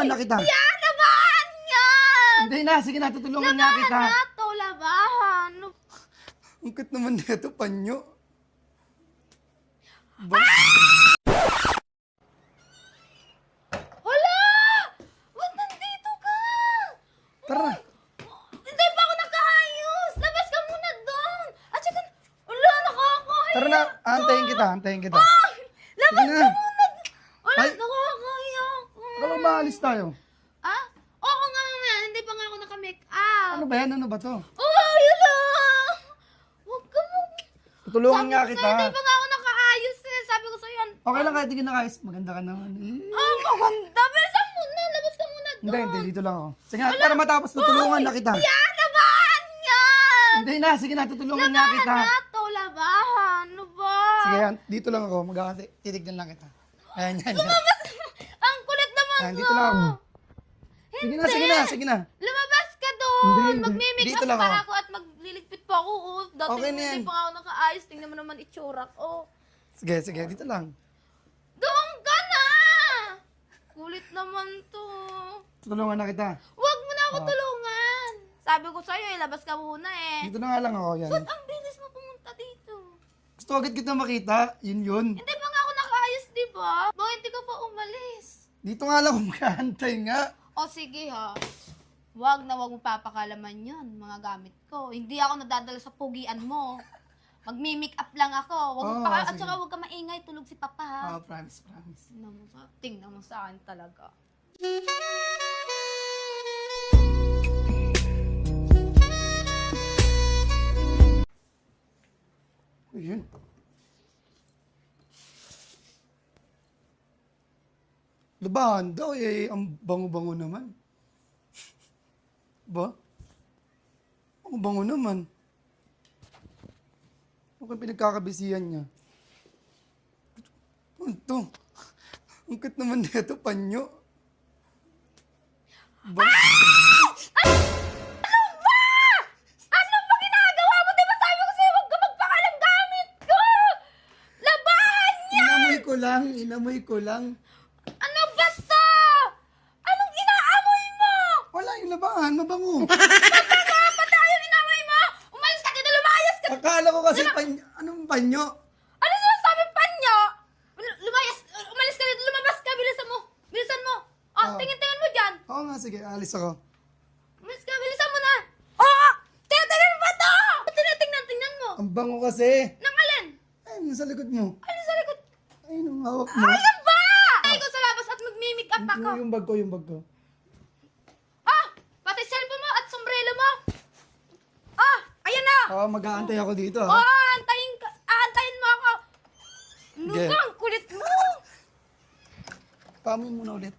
Tutulungan na kita. Yan naman yan! Hindi na, sige na, tutulungan nga kita. Labahan na to, labahan. Ang cute naman nito, panyo. Hala! Ba't nandito ka? Tara. Hindi pa ako nakaayos! Labas ka muna doon! At saka, wala, nakakahiya. Tara na, antayin kita, antayin kita. Ay! Labas Sige na. ka muna! Wala, Ay. nakakahiya ako. Akala ko maalis tayo. Ah? Oo nga mamaya, hindi pa nga ako naka-make up. Ano ba yan? Ano ba to? Oh, yun lang! Huwag ka mo. Tutulungan nga Sabi ko kita. sa'yo, hindi pa nga ako nakaayos eh. Sabi ko sa'yo, Okay lang kahit di ka nakayos. Maganda ka naman. maganda. Bilisan mo na, labas ka muna doon. Hindi, dito lang ako. Sige nga, para matapos, tutulungan na kita. Yan, labahan yan! Hindi na, sige na, tutulungan nga kita. Labahan na to, labahan. Ano ba? Sige yan, dito lang ako. Titignan lang kita. Ayan, yan, yan. Ang kulit naman Ayan, mo. dito lang ako. Sige na, sige na, sige na. Lumabas ka doon. Hindi. Mag-make Dito up lang pa ako. ako at magliligpit pa ako. Oh. Dati Okay na hindi yan. pa nga ako nakaayos. Tingnan mo naman itsura ko. Sige, sige, dito lang. Doon ka na! Kulit naman to. Tutulungan na kita. Huwag mo na ako tulungan. Sabi ko sa'yo, labas ka muna eh. Dito na nga lang ako, yan. Ba't ang bilis mo pumunta dito? Gusto agad kita makita, yun. Hindi pa nga ako nakaayos, di ba? Bakit hindi ka pa umalis? Dito nga lang ako mag-aantay nga. O sige ha. Wag na wag mo papakalaman yun, mga gamit ko. Hindi ako nadadala sa pugian mo. Magmi-make up lang ako. Wag mo Oo, at sige. saka wag ka maingay, tulog si Papa ha. Oh, promise, promise. Tingnan mo sa akin talaga. Yun. Labahan daw, eh, ang bango-bango naman. Ba? Ang bango naman. Mukhang pinagkakabisihan niya. Ano to? Ang cute naman nito, panyo. Ba? Ano ba ginagawa mo? Di ba sabi ko sa'yo, wag ka magpakalam gamit ko! Labahan niya! Inamoy ko lang. Ano ba to? Anong inaamoy mo? Wala yung labahan, mabango. Magkagawa pa tayo inaamoy mo? Umalis ka dito, lumayas ka! Akala ko kasi anong panyo? Ano sinasabi pa niyo? Umalis ka dito, lumabas ka, bilisan mo. Bilisan mo. Ah. Tingin-tingin mo dyan. Oo nga, sige, alis ako. Umalis ka, bilisan mo na. Oo! Tingnan mo ba to? Ba't tinitingnan mo? Ang bango kasi. Nang alin? Ay, nasa likod mo. Alin sa likod? Ay, nung hawak mo. Ano ba? Ay ko sa labas at mag-mimic up ako. Yung bag ko, yung bag ko. Pati cellphone mo at sombrero mo. Ayan na. Oo, mag-aantay ako dito, Oo, ha? aantayin mo ako. Ano Sige. ba? Ang kulit mo. Pamoy muna ulit.